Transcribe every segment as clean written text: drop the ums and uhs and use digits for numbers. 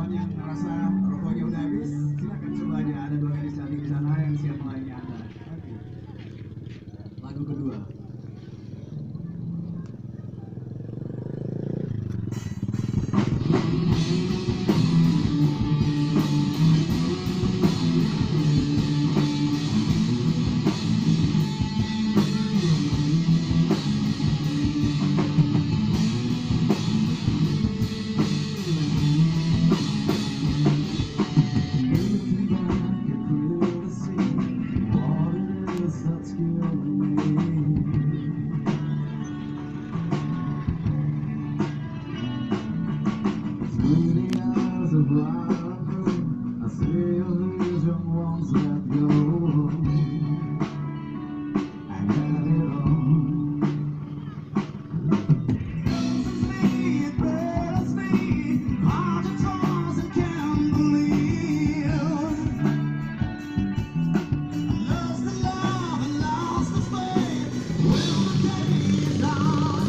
teman-teman yang merasa rokoknya udah habis, silakan coba aja, ada dua gadis cantik di sana yang siap melayani Anda. Oke. Lagu kedua. I see illusion won't let go. I had it all. It breaks me, heart and toss and can't believe. Lost the love and lost the faith. Will the day dawn?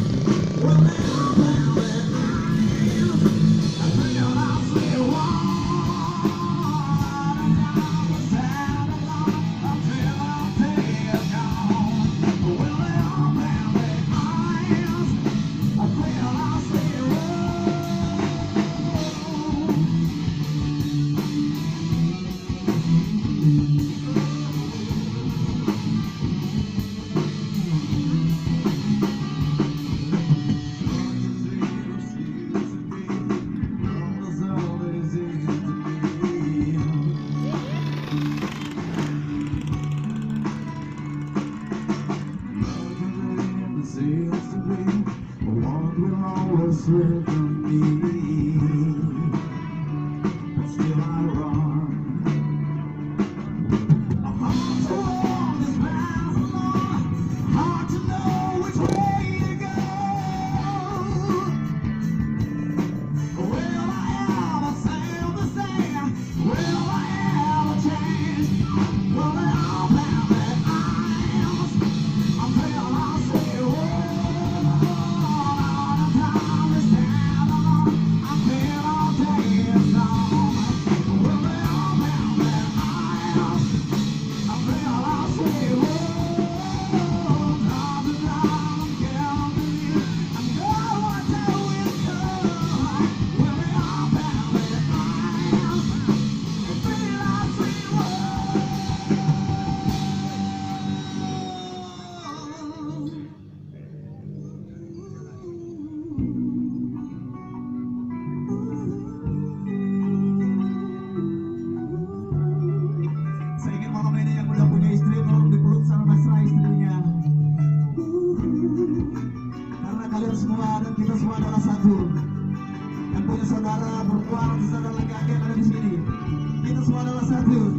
Will they open their eyes? I feel I'll say one. Seems to be what will always live in me, but still I run. I'm hard to walk this path alone, hard to know which way to go. Will I ever sail the same? Will I ever change? Will they open their eyes? I'm feeling I'll say semua dan kita semua adalah satu. Yang punya saudara perempuan, saudara laki-laki yang ada di sini, kita semua adalah satu.